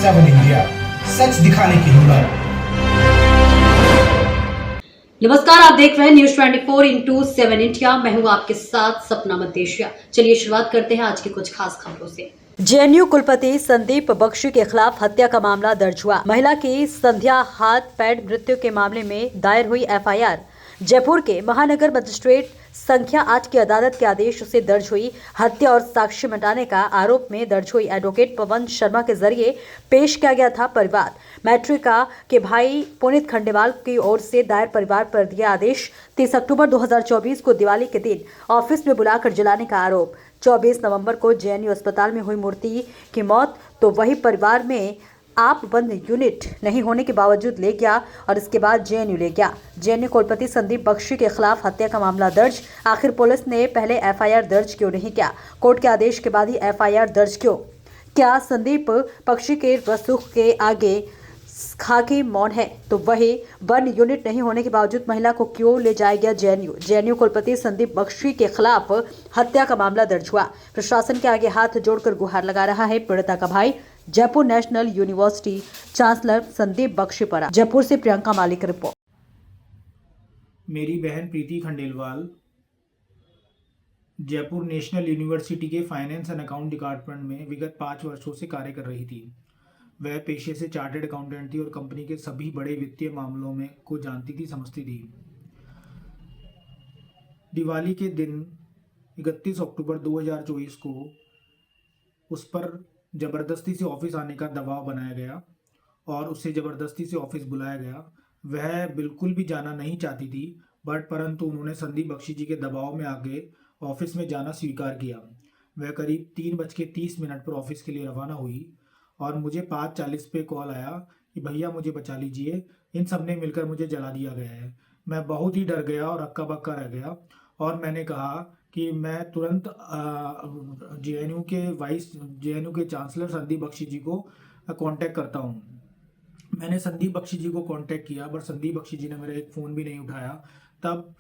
7 India, सच दिखाने की हिम्मत। नमस्कार, आप देख रहे हैं न्यूज 24/7 इंडिया। मैं हूं आपके साथ सपना मदेशिया। चलिए शुरुआत करते हैं आज की कुछ खास खबरों से। जेएनयू कुलपति संदीप बख्शी के खिलाफ हत्या का मामला दर्ज हुआ। महिला की संध्या हाथ पैर मृत्यु के मामले में दायर हुई एफआईआर जयपुर के महानगर मजिस्ट्रेट संख्या 8 की अदालत के आदेश से दर्ज हुई। हत्या और साक्ष्य मिटाने का आरोप में दर्ज हुई एडवोकेट पवन शर्मा के जरिए पेश किया गया था परिवार। मैट्रिका के भाई पुनीत खंडेवाल की ओर से दायर परिवार पर दिया आदेश। 30 अक्टूबर 2024 को दिवाली के दिन ऑफिस में बुलाकर जलाने का आरोप। 24 नवंबर को जेएनयू अस्पताल में हुई मूर्ति की मौत, तो वही परिवार में आप बंद यूनिट नहीं होने के बावजूद ले गया और इसके बाद जेएनयू ले गया। जेएनयू कुलपति संदीप बख्शी के खिलाफ हत्या का मामला दर्ज। आखिर पुलिस ने पहले एफआईआर दर्ज क्यों नहीं किया? कोर्ट के आदेश के बाद ही एफआईआर दर्ज क्यों? क्या संदीप बख्शी के रसूख के आगे खाकी मौन है? तो वही वन यूनिट नहीं होने के बावजूद महिला को क्यों ले जाया गया जेएनयू? जेएनयू कुलपति संदीप बख्शी के खिलाफ हत्या का मामला दर्ज हुआ। प्रशासन के आगे हाथ जोड़कर गुहार लगा रहा है पीड़िता का भाई, Jaipur national university chancellor Sandeep Bakshipara. Jaipur से प्रियंका मालिक रिपोर्ट। मेरी बहन प्रीति खंडेलवाल जयपुर नेशनल यूनिवर्सिटी के फाइनेंस एंड अकाउंट डिपार्टमेंट में विगत 5 वर्षों से कार्य कर रही थी। वह पेशे से चार्टर्ड अकाउंटेंट थी और कंपनी के सभी बड़े वित्तीय मामलों में को जानती थी, समझती थी। दिवाली के दिन 31 अक्टूबर 2024 को उस पर ज़बरदस्ती से ऑफिस आने का दबाव बनाया गया और उसे ज़बरदस्ती से ऑफिस बुलाया गया। वह बिल्कुल भी जाना नहीं चाहती थी, परंतु उन्होंने संदीप बख्शी जी के दबाव में आके ऑफिस में जाना स्वीकार किया। वह करीब 3:30 पर ऑफिस के लिए रवाना हुई और मुझे 5:40 पे कॉल आया कि भैया मुझे बचा लीजिए, इन सब ने मिलकर मुझे जला दिया गया है। मैं बहुत ही डर गया और हक्का बक्का रह गया और मैंने कहा कि मैं तुरंत जेएनयू के चांसलर संदीप बख्शी जी को कांटेक्ट करता हूँ। मैंने संदीप बख्शी जी को कांटेक्ट किया, पर संदीप बख्शी जी ने मेरा एक फ़ोन भी नहीं उठाया। तब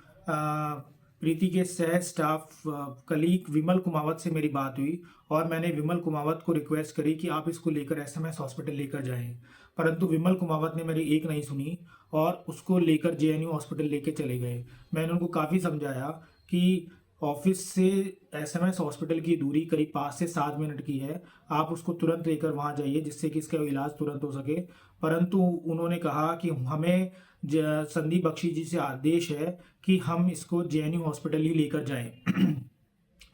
प्रीति के सह स्टाफ कलीग विमल कुमावत से मेरी बात हुई और मैंने विमल कुमावत को रिक्वेस्ट करी कि आप इसको लेकर एसएमएस हॉस्पिटल लेकर जाएं, परंतु विमल कुमावत ने मेरी एक नहीं सुनी और उसको लेकर जेएनयू हॉस्पिटल लेके चले गए। मैंने उनको काफ़ी समझाया कि ऑफिस से एसएमएस हॉस्पिटल की दूरी करीब 5 से 7 मिनट की है, आप उसको तुरंत लेकर वहाँ जाइए जिससे कि इसका इलाज तुरंत हो सके। परंतु उन्होंने कहा कि हमें संदीप बख्शी जी से आदेश है कि हम इसको जेएनयू हॉस्पिटल ही लेकर जाएं।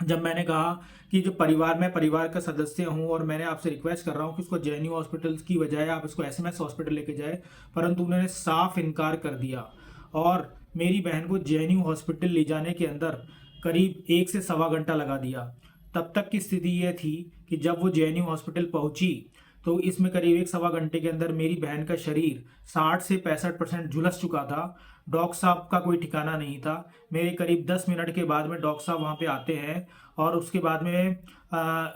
जब मैंने कहा कि जो परिवार का सदस्य हूं और मैंने आपसे रिक्वेस्ट कर रहा हूं कि उसको जेएनयू हॉस्पिटल की बजाय आप इसको एसएमएस हॉस्पिटल लेके जाए, परंतु उन्होंने साफ इनकार कर दिया और मेरी बहन को जेएनयू हॉस्पिटल ले जाने के अंदर करीब 1 से सवा घंटा लगा दिया। तब तक की स्थिति यह थी कि जब वो जेएनयू हॉस्पिटल पहुंची तो इसमें करीब 1 सवा घंटे के अंदर मेरी बहन का शरीर 60 से 65% झुलस चुका था। डॉक्टर साहब का कोई ठिकाना नहीं था। मेरे करीब 10 मिनट के बाद में डॉक्टर साहब वहाँ पे आते हैं और उसके बाद में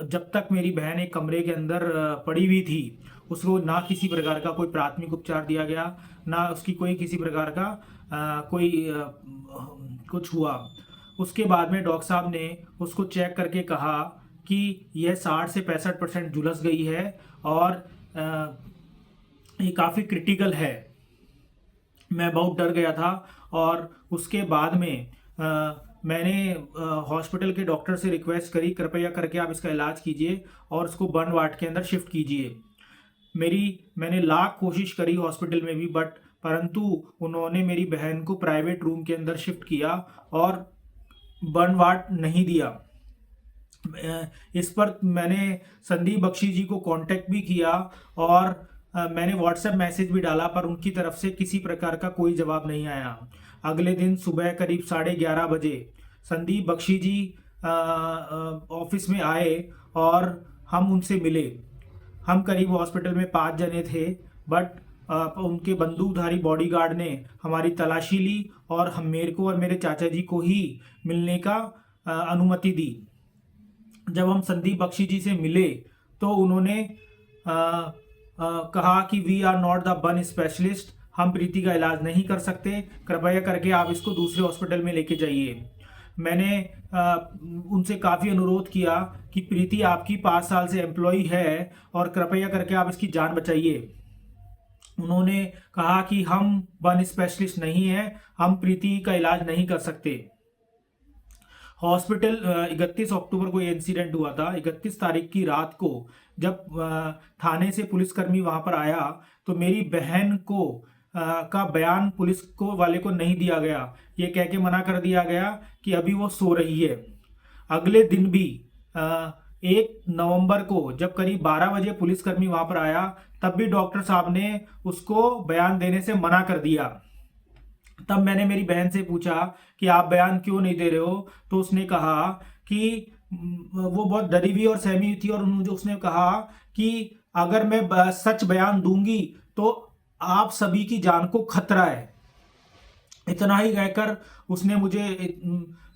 जब तक मेरी बहन एक कमरे के अंदर पड़ी हुई थी, उसको ना किसी प्रकार का कोई प्राथमिक उपचार दिया गया, ना उसकी कोई किसी प्रकार का कुछ हुआ। उसके बाद में डॉक्टर साहब ने उसको चेक करके कहा कि यह 60 से 65% झुलस गई है और ये काफ़ी क्रिटिकल है। मैं बहुत डर गया था और उसके बाद में मैंने हॉस्पिटल के डॉक्टर से रिक्वेस्ट करी, कृपया करके आप इसका इलाज कीजिए और उसको बर्न वार्ड के अंदर शिफ्ट कीजिए। मैंने लाख कोशिश करी हॉस्पिटल में भी, परंतु उन्होंने मेरी बहन को प्राइवेट रूम के अंदर शिफ्ट किया और बर्न वार्ड नहीं दिया। इस पर मैंने संदीप बख्शी जी को कांटेक्ट भी किया और मैंने व्हाट्सएप मैसेज भी डाला, पर उनकी तरफ से किसी प्रकार का कोई जवाब नहीं आया। अगले दिन सुबह करीब 11:30 बजे संदीप बख्शी जी ऑफिस में आए और हम उनसे मिले। हम करीब हॉस्पिटल में 5 जने थे, उनके बंदूकधारी बॉडीगार्ड ने हमारी तलाशी ली और मेरे को और मेरे चाचा जी को ही मिलने का अनुमति दी। जब हम संदीप बख्शी जी से मिले तो उन्होंने कहा कि we are not the burn specialist, हम प्रीति का इलाज नहीं कर सकते, कृपया करके आप इसको दूसरे हॉस्पिटल में लेके जाइए। मैंने उनसे काफ़ी अनुरोध किया कि प्रीति आपकी 5 साल से एम्प्लॉय है और कृपया करके आप इसकी जान बचाइए। उन्होंने कहा कि हम वन स्पेशलिस्ट नहीं हैं, हम प्रीति का इलाज नहीं कर सकते। हॉस्पिटल 31 अक्टूबर को ये इंसिडेंट हुआ था। 31 तारीख की रात को जब थाने से पुलिसकर्मी वहां पर आया तो मेरी बहन को का बयान पुलिस को वाले को नहीं दिया गया। ये कह के मना कर दिया गया कि अभी वो सो रही है। अगले दिन भी 1 नवंबर को जब करीब 12 बजे पुलिसकर्मी वहां पर आया तब भी डॉक्टर साहब ने उसको बयान देने से मना कर दिया। तब मैंने मेरी बहन से पूछा कि आप बयान क्यों नहीं दे रहे हो, तो उसने कहा कि वो बहुत डरी हुई और सहमी हुई थी और उसने कहा कि अगर मैं सच बयान दूंगी तो आप सभी की जान को खतरा है। इतना ही कहकर उसने मुझे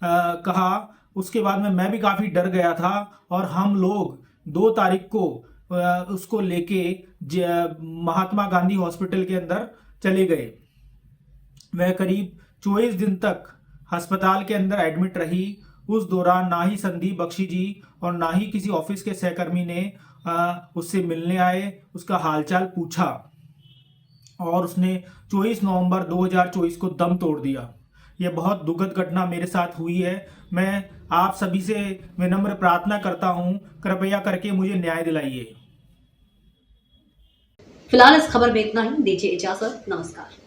कहा। उसके बाद में मैं भी काफ़ी डर गया था और हम लोग 2 तारीख को उसको लेके महात्मा गांधी हॉस्पिटल के अंदर चले गए। वह करीब 24 दिन तक अस्पताल के अंदर एडमिट रही। उस दौरान ना ही संदीप बख्शी जी और ना ही किसी ऑफिस के सहकर्मी ने उससे मिलने आए, उसका हालचाल पूछा और उसने 24 नवंबर 2024 को दम तोड़ दिया। यह बहुत दुखद घटना मेरे साथ हुई है। मैं आप सभी से विनम्र प्रार्थना करता हूं, कृपया करके मुझे न्याय दिलाइए। फिलहाल इस खबर में इतना ही। दीजिए इजाजत। नमस्कार।